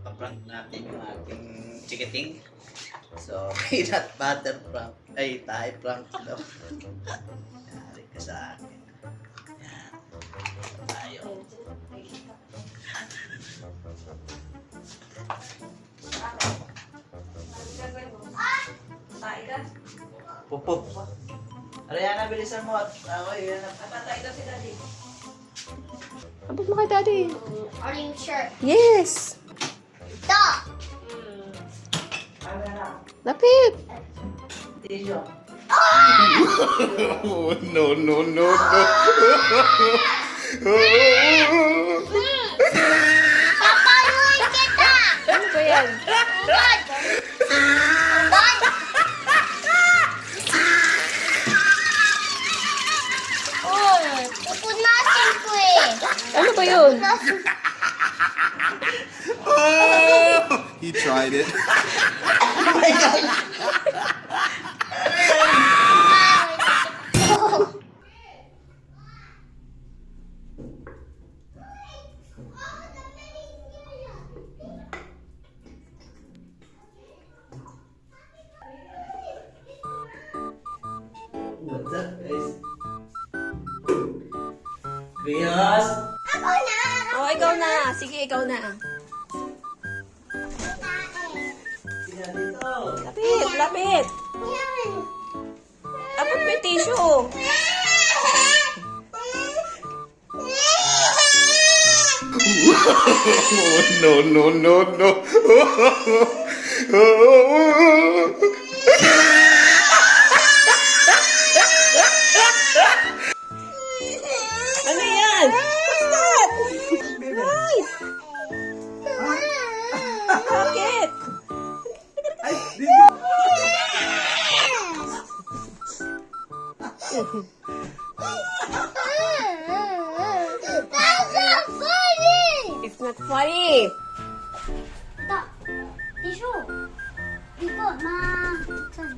paprank natin yung ating chikiting. So, peanut butter prank. Ay, tayo prank daw. Yari ka sa akin. Yan. Tayo. Pupup. Ariana, bilisan mo at ako yun. Patay daw si Daddy. Abot mo kay Daddy. Orange shirt. Yes! Stop! Lapit! Tissue. Oh, no, no, no, no. Papaluin kita! Ano ba yan? What? What? Oh, pupunasin ko eh. Ano ba yun? Oh, he tried it. What's up, guys? Rios! Ako na! Oh, ikaw na. Sige, ikaw na. Sila dito. Lapit, lapit. Yan. Abot mo yung tissue. Oh, no, no, no, no. Ano yan? What's that? Right. Bakit? Ay, dito. That's not funny! It's not funny. Stop. Tissue. Ikaw, ma... Saan?